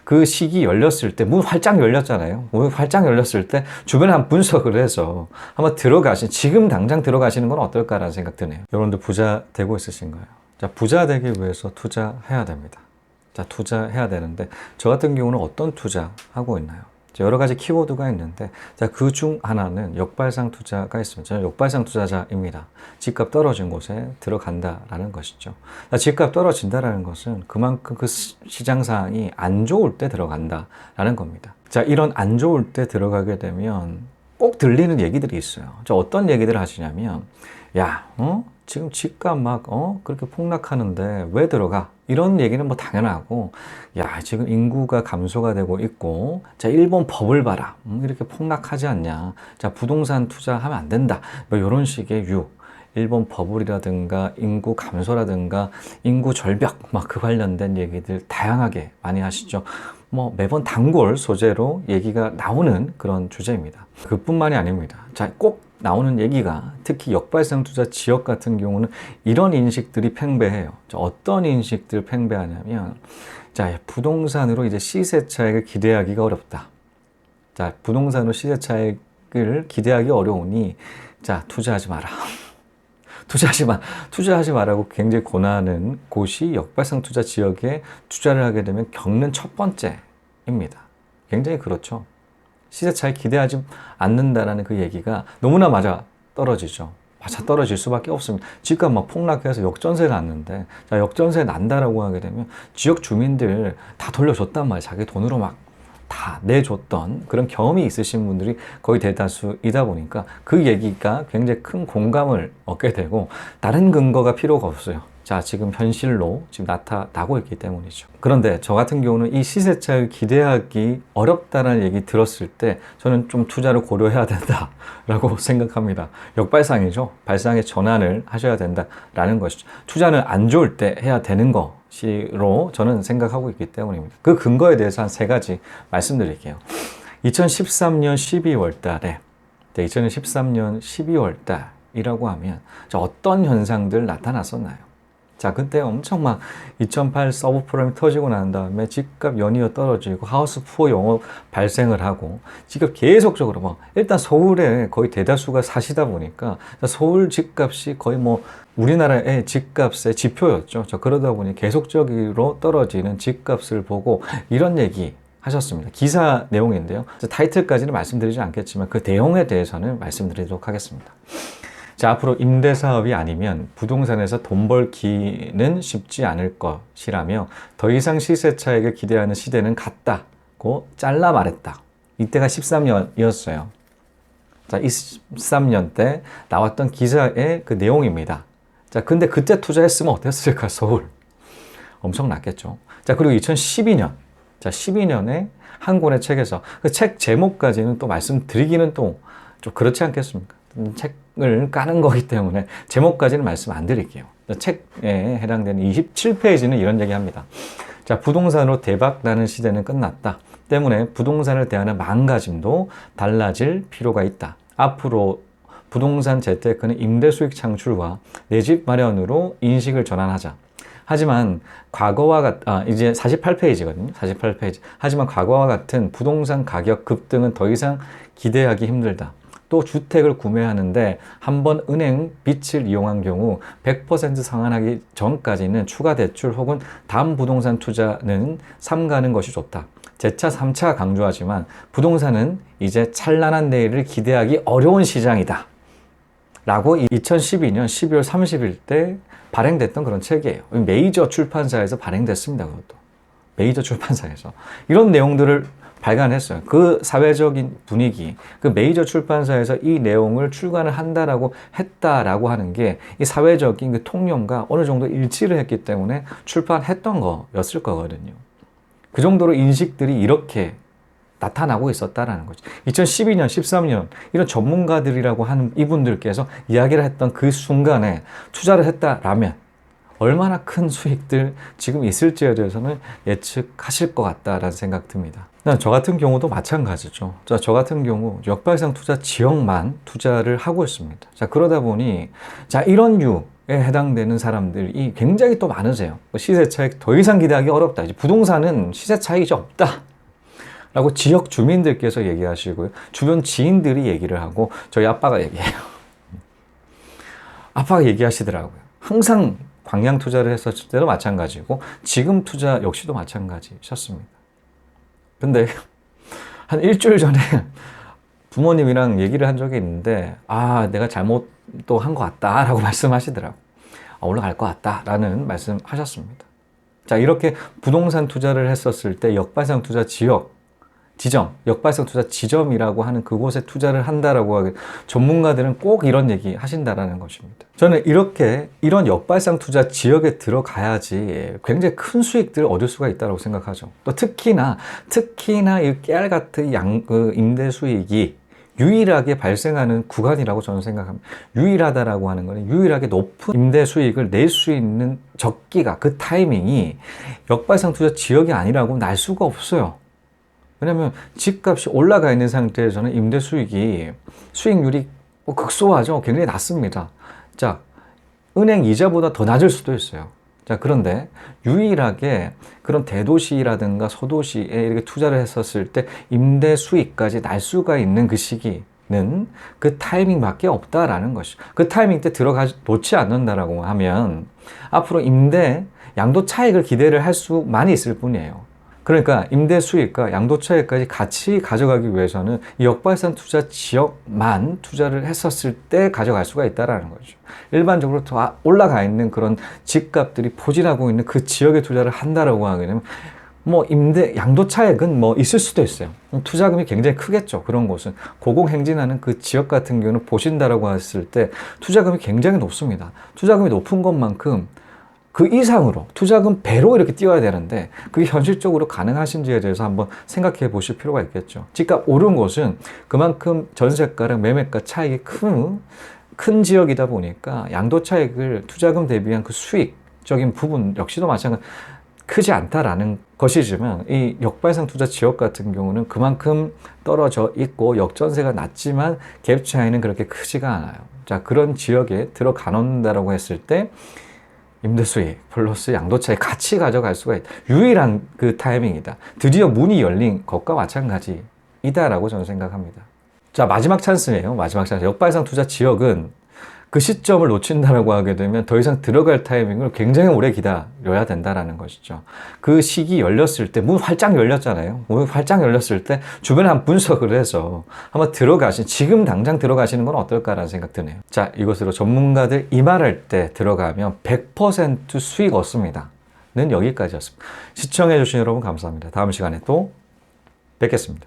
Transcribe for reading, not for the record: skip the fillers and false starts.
그 시기 열렸을 때, 문 활짝 열렸잖아요. 문 활짝 열렸을 때 주변에 한번 분석을 해서 한번 지금 당장 들어가시는 건 어떨까라는 생각 드네요. 여러분들 부자 되고 있으신가요? 자, 부자 되기 위해서 투자해야 됩니다. 자, 투자해야 되는데, 저 같은 경우는 어떤 투자하고 있나요? 여러 가지 키워드가 있는데, 자, 그 중 하나는 역발상 투자가 있습니다. 저는 역발상 투자자입니다. 집값 떨어진 곳에 들어간다라는 것이죠. 자, 집값 떨어진다라는 것은 그만큼 그 시장 상황이 안 좋을 때 들어간다라는 겁니다. 자, 이런 안 좋을 때 들어가게 되면 꼭 들리는 얘기들이 있어요. 자, 어떤 얘기들을 하시냐면, 야, 지금 집값 막, 그렇게 폭락하는데 왜 들어가? 이런 얘기는 뭐 당연하고, 야, 지금 인구가 감소가 되고 있고, 자, 일본 법을 봐라. 이렇게 폭락하지 않냐. 자, 부동산 투자하면 안 된다. 뭐 이런 식의 일본 버블이라든가 인구 감소라든가 인구 절벽 막 그 관련된 얘기들 다양하게 많이 하시죠. 뭐 매번 단골 소재로 얘기가 나오는 그런 주제입니다. 그뿐만이 아닙니다. 자, 꼭 나오는 얘기가 특히 역발상 투자 지역 같은 경우는 이런 인식들이 팽배해요. 자, 어떤 인식들 팽배하냐면, 자, 부동산으로 이제 시세 차익을 기대하기가 어렵다. 자, 부동산으로 시세 차익을 기대하기 어려우니, 자, 투자하지 마라. 투자하지 말라고 굉장히 권하는 곳이 역발상 투자 지역에 투자를 하게 되면 겪는 첫 번째입니다. 굉장히 그렇죠. 시세 차익 기대하지 않는다라는 그 얘기가 너무나 맞아 떨어지죠. 맞아 떨어질 수밖에 없습니다. 집값 막 폭락해서 역전세 났는데, 자, 역전세 난다라고 하게 되면 지역 주민들 다 돌려줬단 말이에요. 자기 돈으로 막 다 내줬던 그런 경험이 있으신 분들이 거의 대다수이다 보니까 그 얘기가 굉장히 큰 공감을 얻게 되고, 다른 근거가 필요가 없어요. 자, 지금 현실로 지금 나타나고 있기 때문이죠. 그런데 저 같은 경우는 이 시세차익을 기대하기 어렵다는 얘기 들었을 때 저는 좀 투자를 고려해야 된다라고 생각합니다. 역발상이죠. 발상의 전환을 하셔야 된다라는 것이죠. 투자는 안 좋을 때 해야 되는 것으로 저는 생각하고 있기 때문입니다. 그 근거에 대해서 한 3가지 말씀드릴게요. 2013년 12월 달에 2013년 12월 달이라고 하면 어떤 현상들 나타났었나요? 자, 그때 엄청 막 2008 서브프라임이 터지고 난 다음에 집값 연이어 떨어지고 하우스 푸어 영업 발생을 하고, 집값 계속적으로 뭐 일단 서울에 거의 대다수가 사시다 보니까 서울 집값이 거의 뭐 우리나라의 집값의 지표였죠. 자, 그러다 보니 계속적으로 떨어지는 집값을 보고 이런 얘기 하셨습니다. 기사 내용인데요. 타이틀까지는 말씀드리지 않겠지만 그 내용에 대해서는 말씀드리도록 하겠습니다. 자, 앞으로 임대사업이 아니면 부동산에서 돈 벌기는 쉽지 않을 것이라며 더 이상 시세 차익을 기대하는 시대는 갔다고 잘라 말했다. 이때가 13년이었어요. 자, 13년 때 나왔던 기사의 그 내용입니다. 자, 근데 그때 투자했으면 어땠을까, 서울? 엄청 났겠죠. 자, 그리고 2012년. 자, 12년에 한 권의 책에서 그 책 제목까지는 또 말씀드리기는 또 좀 그렇지 않겠습니까? 책을 까는 거기 때문에 제목까지는 말씀 안 드릴게요. 책에 해당되는 27페이지는 이런 얘기 합니다. 자, 부동산으로 대박 나는 시대는 끝났다. 때문에 부동산을 대하는 마음가짐도 달라질 필요가 있다. 앞으로 부동산 재테크는 임대 수익 창출과 내 집 마련으로 인식을 전환하자. 하지만 이제 48페이지거든요. 48페이지. 하지만 과거와 같은 부동산 가격 급등은 더 이상 기대하기 힘들다. 또 주택을 구매하는데 한번 은행 빚을 이용한 경우 100% 상환하기 전까지는 추가 대출 혹은 다음 부동산 투자는 삼가는 것이 좋다. 재차 3차 강조하지만 부동산은 이제 찬란한 내일을 기대하기 어려운 시장이다. 라고 2012년 12월 30일 때 발행됐던 그런 책이에요. 메이저 출판사에서 발행됐습니다. 그것도. 메이저 출판사에서. 이런 내용들을 발간했어요. 그 사회적인 분위기, 그 메이저 출판사에서 이 내용을 출간을 한다라고 했다라고 하는 게 이 사회적인 그 통념과 어느 정도 일치를 했기 때문에 출판했던 거였을 거거든요. 그 정도로 인식들이 이렇게 나타나고 있었다라는 거죠. 2012년, 13년 이런 전문가들이라고 하는 이분들께서 이야기를 했던 그 순간에 투자를 했다라면 얼마나 큰 수익들 지금 있을지에 대해서는 예측하실 것 같다라는 생각 듭니다. 저 같은 경우도 마찬가지죠. 저 같은 경우 역발상 투자 지역만 투자를 하고 있습니다. 자, 그러다 보니 자, 이런 해당되는 사람들이 굉장히 또 많으세요. 시세 차익 더 이상 기대하기 어렵다. 이제 부동산은 시세 차익이 이제 없다. 라고 지역 주민들께서 얘기하시고요. 주변 지인들이 얘기를 하고 저희 아빠가 얘기해요. 아빠가 얘기하시더라고요. 항상 광양 투자를 했었을 때도 마찬가지고 지금 투자 역시도 마찬가지셨습니다. 근데 한 일주일 전에 부모님이랑 얘기를 한 적이 있는데 내가 잘못 또 한 것 같다 라고 말씀하시더라고요. 올라갈 것 같다 라는 말씀하셨습니다. 자, 이렇게 부동산 투자를 했었을 때 역발상 투자 지점, 역발상 투자 지점이라고 하는 그곳에 투자를 한다라고 하게 전문가들은 꼭 이런 얘기 하신다라는 것입니다. 저는 이런 역발상 투자 지역에 들어가야지 굉장히 큰 수익들을 얻을 수가 있다고 생각하죠. 또 특히나 이 깨알 같은 임대 수익이 유일하게 발생하는 구간이라고 저는 생각합니다. 유일하다라고 하는 거는 유일하게 높은 임대 수익을 낼 수 있는 적기가 그 타이밍이 역발상 투자 지역이 아니라고 날 수가 없어요. 왜냐면 집값이 올라가 있는 상태에서는 임대 수익률이 극소하죠. 굉장히 낮습니다. 자, 은행 이자보다 더 낮을 수도 있어요. 자, 그런데 유일하게 그런 대도시라든가 소도시에 이렇게 투자를 했었을 때 임대 수익까지 날 수가 있는 그 시기는 그 타이밍밖에 없다라는 것이죠. 그 타이밍 때 놓지 않는다라고 하면 앞으로 임대 양도 차익을 기대를 할 수만 있을 뿐이에요. 그러니까 임대 수익과 양도 차익까지 같이 가져가기 위해서는 이 역발상 투자 지역만 투자를 했었을 때 가져갈 수가 있다는 거죠. 일반적으로 더 올라가 있는 그런 집값들이 포진하고 있는 그 지역에 투자를 한다라고 하게 되면 양도 차익은 있을 수도 있어요. 투자금이 굉장히 크겠죠. 그런 곳은 고공행진하는 그 지역 같은 경우는 보신다라고 했을 때 투자금이 굉장히 높습니다. 투자금이 높은 것만큼 그 이상으로 투자금 배로 이렇게 띄워야 되는데 그게 현실적으로 가능하신지에 대해서 한번 생각해 보실 필요가 있겠죠. 집값 오른 곳은 그만큼 전세가랑 매매가 차익이 큰 지역이다 보니까 양도 차익을 투자금 대비한 그 수익적인 부분 역시도 마찬가지 크지 않다라는 것이지만 이 역발상 투자 지역 같은 경우는 그만큼 떨어져 있고 역전세가 낮지만 갭 차이는 그렇게 크지가 않아요. 자, 그런 지역에 들어가놓는다라고 했을 때 임대 수익 플러스 양도 차익 같이 가져갈 수가 있다. 유일한 그 타이밍이다. 드디어 문이 열린 것과 마찬가지이다라고 저는 생각합니다. 자, 마지막 찬스예요. 마지막 찬스. 역발상 투자 지역은 그 시점을 놓친다라고 하게 되면 더 이상 들어갈 타이밍을 굉장히 오래 기다려야 된다라는 것이죠. 그 시기 열렸을 때, 문 활짝 열렸잖아요. 문 활짝 열렸을 때 주변에 한 분석을 해서 한번 지금 당장 들어가시는 건 어떨까라는 생각 드네요. 자, 이것으로 전문가들 이 말할 때 들어가면 100% 수익 얻습니다. 는 여기까지였습니다. 시청해주신 여러분 감사합니다. 다음 시간에 또 뵙겠습니다.